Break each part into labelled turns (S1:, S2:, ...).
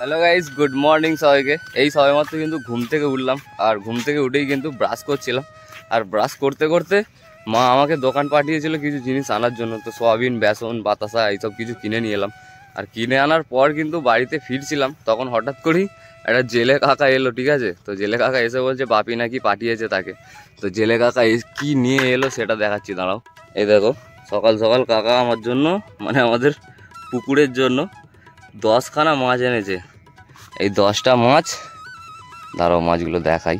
S1: Hello guys, good morning সবাইকে। এই সবেমাত্র কিন্তু ঘুম থেকে উঠলাম, আর ঘুম থেকে উঠেই কিন্তু ব্রাশ করছিলাম। আর ব্রাশ করতে করতে মা আমাকে দোকান পাঠিয়েছিল কিছু জিনিস আনার জন্য। তো সয়াবিন, বেসন, বাতাসা এইসব কিছু কিনে নিয়ে এলাম। আর কিনে আনার পর কিন্তু বাড়িতে ফিরছিলাম, তখন হঠাৎ করেই একটা জেলে কাকা এলো। ঠিক আছে, তো জেলে কাকা এসে বলছে বাপি নাকি পাঠিয়েছে তাকে। তো জেলে কাকা কি নিয়ে এলো সেটা দেখাচ্ছি, দাঁড়াও। এই দেখো, সকাল সকাল কাকা আমার জন্য, মানে আমাদের পুকুরের জন্য 10খানা মাছ এনেছে। এই 10টা মাছ, দাঁড়াও মাছগুলো দেখাই।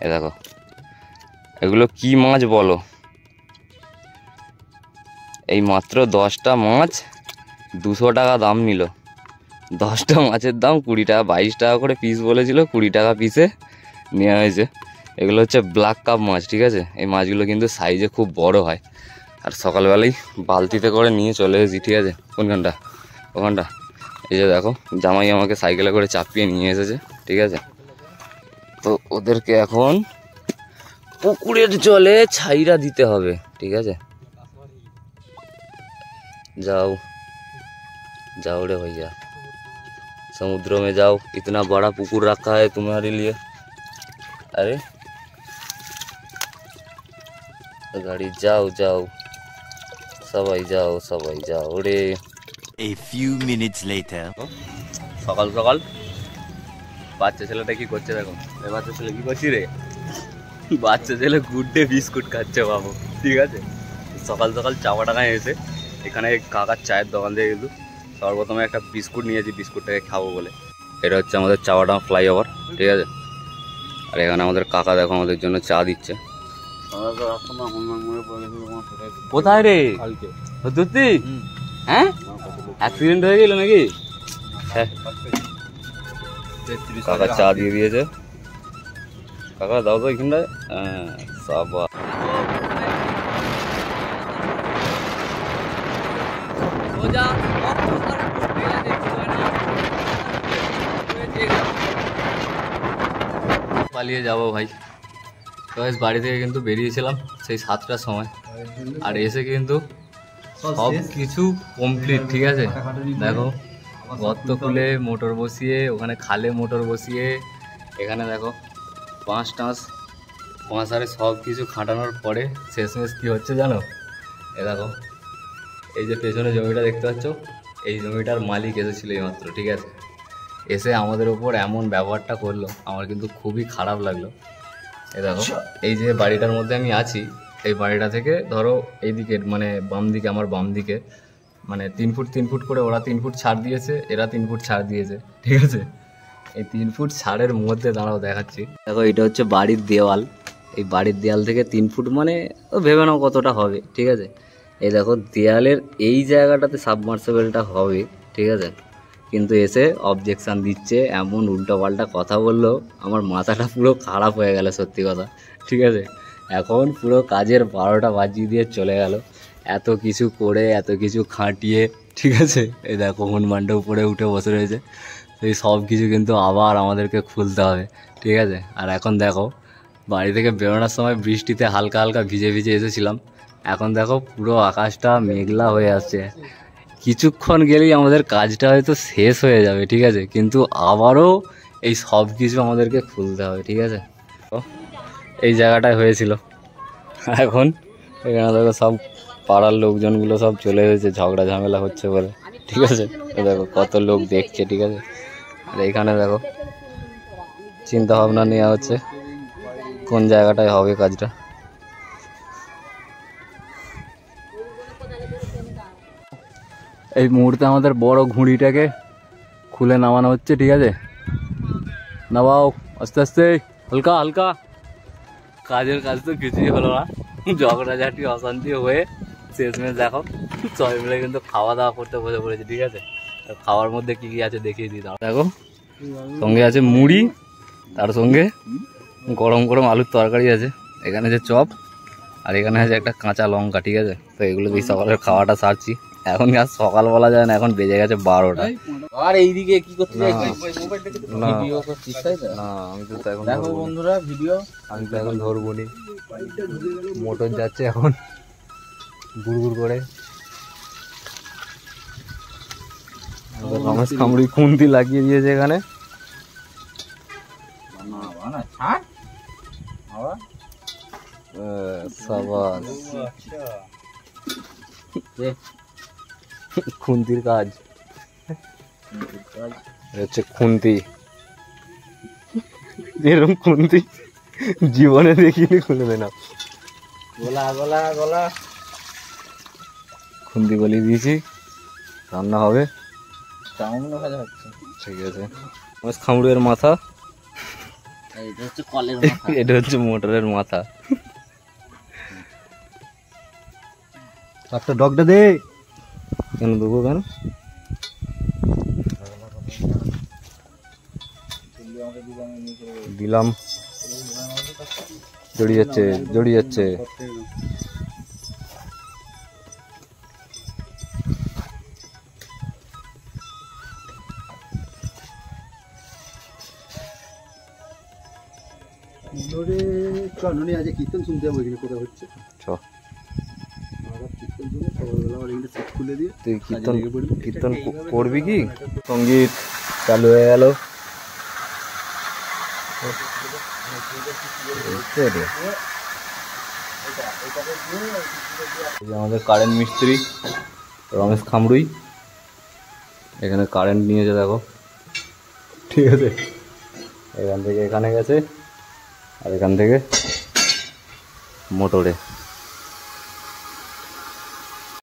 S1: এ দেখো, এগুলো কি মাছ বলো? এই মাত্র 10টা মাছ 200 টাকা দাম নিল। 10টা মাছের দাম 20 টাকা, 22 টাকা করে পিস বলেছিল, 20 টাকা পিসে নেওয়া হয়েছে। এগুলো হচ্ছে ব্ল্যাক কাপ মাছ। ঠিক আছে, এই মাছগুলো কিন্তু সাইজে খুব বড় হয়। আর সকালবেলাই বালতিতে করে নিয়ে চলে এসেছি। ঠিক আছে, কোনখানটা? ওখানটা। এই যে দেখো, জামাই আমাকে সাইকেলে করে চাপিয়ে নিয়ে এসেছে। ঠিক আছে, তো ওদেরকে এখন পুকুরের জলে ছাইরা দিতে হবে। ঠিক আছে, जाओ जाओ रे भैया, समुद्र में जाओ। इतना बड़ा पुकुर रखा है तुम्हारे लिए। अरे गाड़ी, जाओ जाओ सबाई जाओ रे।
S2: A few minutes later.
S1: সকাল সকাল বাচ্চা ছেলেটা কি করছে দেখো। এই বাচ্চা ছেলে কি করছি রে? বাচ্চা ছেলে গুড ডে বিস্কুট খাচ্ছে বাবু। ঠিক আছে, সকাল সকাল চাপাডাঙ্গায় এসে এখানে কাকার চায়ের দোকান থেকে কিন্তু সর্বপ্রথমে একটা বিস্কুট নিয়েছি, বিস্কুটটাকে খাবো বলে। এটা হচ্ছে আমাদের চাপাডাঙ্গা ফ্লাইওভার। ঠিক আছে, আর এখানে আমাদের কাকা দেখো আমাদের জন্য চা দিচ্ছে। কোথায় রে? সত্যি? হ্যাঁ, অ্যাক্সিডেন্ট হয়ে গেল নাকি? হ্যাঁ, কাকা চা দিয়ে দিয়েছে। কাকা দাও তো এখানটায়। হ্যাঁ, সাবা। পালিয়ে যাবো ভাই। তো বাড়ি থেকে কিন্তু বেরিয়েছিলাম সেই 7টার সময়, আর এসে কিন্তু সব কিছু কমপ্লিট। ঠিক আছে, দেখো গর্ত খুলে মোটর বসিয়ে, ওখানে খালে মোটর বসিয়ে, এখানে দেখো বাঁশ টাঁশ বাঁশারে সব কিছু খাটানোর পরে শেষমেশ কী হচ্ছে জানো? এ দেখো, এই যে পেছনে জমিটা দেখতে পাচ্ছ, এই জমিটার মালিক এসেছিলো এইমাত্র। ঠিক আছে, এসে আমাদের ওপর এমন ব্যবহারটা করলো, আমার কিন্তু খুবই খারাপ লাগলো। এ দেখো, এই যে বাড়িটার মধ্যে আমি আছি, এই বাড়িটা থেকে ধরো এইদিকে মানে বাম দিকে, আমার বাম দিকে মানে 3 ফুট 3 ফুট করে ওরা 3 ফুট ছাড় দিয়েছে, এরা 3 ফুট ছাড় দিয়েছে। ঠিক আছে, এই 3 ফুট ছাড়ের মধ্যে দাঁড়াও দেখাচ্ছি। দেখো, এটা হচ্ছে বাড়ির দেওয়াল। এই বাড়ির দেওয়াল থেকে 3 ফুট মানে ভেবে নাও কতটা হবে। ঠিক আছে, এই দেখো দেয়ালের এই জায়গাটাতে সাবমার্সিবলটা হবে। ঠিক আছে, কিন্তু এসে অবজেকশান দিচ্ছে, এমন উল্টোপাল্টা কথা বললো, আমার মাথাটা পুরো খারাপ হয়ে গেল সত্যি কথা। ঠিক আছে, এখন পুরো কাজের 12টা বাজিয়ে দিয়ে চলে গেল, এত কিছু করে এত কিছু খাটিয়ে। ঠিক আছে, এই দেখো হনুমানটা উপরে উঠে বসে রয়েছে। এই সব কিছু কিন্তু আবার আমাদেরকে খুলতে হবে। ঠিক আছে, আর এখন দেখো বাড়ি থেকে বেরোনোর সময় বৃষ্টিতে হালকা হালকা ভিজে ভিজে এসেছিলাম, এখন দেখো পুরো আকাশটা মেঘলা হয়ে আসছে। কিছুক্ষণ গেলেই আমাদের কাজটা হয়তো শেষ হয়ে যাবে। ঠিক আছে, কিন্তু আবারও এই সব কিছু আমাদেরকে খুলতে হবে। ঠিক আছে, এই জায়গাটায় হয়েছিল, এখন এখানে দেখো সব পাড়ার লোকজনগুলো সব চলে এসেছে, ঝগড়া ঝামেলা হচ্ছে বলে। ঠিক আছে, দেখো কত লোক দেখছে। ঠিক আছে, আর এখানে দেখো চিন্তা ভাবনা নেওয়া হচ্ছে কোন জায়গাটায় হবে কাজটা। এই মুহূর্তে আমাদের বড় ঘুড়িটাকে খুলে নামানো হচ্ছে। ঠিক আছে, নামাও আস্তে আস্তে, হালকা হালকা। কাজের কাজ তো কিছুই হলো না, ঝগড়াঝাটি অশান্তি হয়ে শেষমেশ দেখো সবাই মিলে কিন্তু খাওয়া দাওয়া করতে বসে পড়েছে। ঠিক আছে, খাওয়ার মধ্যে কি কি আছে দেখিয়ে দিই। দেখো, সঙ্গে আছে মুড়ি, তার সঙ্গে গরম গরম আলুর তরকারি আছে, এখানে যে চপ, আর এখানে আছে একটা কাঁচা লঙ্কা। ঠিক আছে, তো এগুলো দিয়ে সকালের খাওয়াটা সারছি। এখন আর সকাল বলা যায় না, এখন বেজে গেছে 12টা।
S3: আর এইদিকে কি করতে যাচ্ছিস?
S1: ভিডিও করছিস তাই তো? না, আমি তো এখন
S3: দেখো বন্ধুরা ভিডিও,
S1: আমি তো এখন ধরবো নি। মোটর যাচ্ছে এখন গুড় গুড় করে। রমেশ কামড়ি খুন্তি লাগিয়ে দিয়েছে এখানে। সাবাস, খুন্তির কাজ হচ্ছে। খুন্তি এরকম খুন্তি জীবনে দেখিনি, খুলবে না।
S3: গোলা গোলা গোলা
S1: খুন্তি গলিয়ে দিয়েছি, রান্না হবে।
S3: চাউমিন ভাজা হচ্ছে।
S1: ঠিক আছে, রমেশ কামড়ির মাথা,
S3: এটা হচ্ছে কলের মাথা।
S1: এটা হচ্ছে মোটরের মাথা।
S4: একটা ডগটা দে।
S1: কেন দেবো, কেন দিলাম। জড়িয়ে যাচ্ছে, জড়িয়ে যাচ্ছে।
S4: চল আজ কীর্তন শুনতে যাবো, এখানে কোথাও হচ্ছে।
S1: চ,
S4: কীর্তন শুনে সকালবেলা আবার এখানে সেট খুলে দিয়ে
S1: তুই কীর্তন কীর্তন করবি কি? সঙ্গীত চালু হয়ে গেল। আমাদের কারেন্ট মিস্ত্রি রমেশ খামরুই এখানে কারেন্ট নিয়েছে, দেখো। ঠিক আছে, এখান থেকে এখানে গেছে, আর এখান থেকে মোটরে।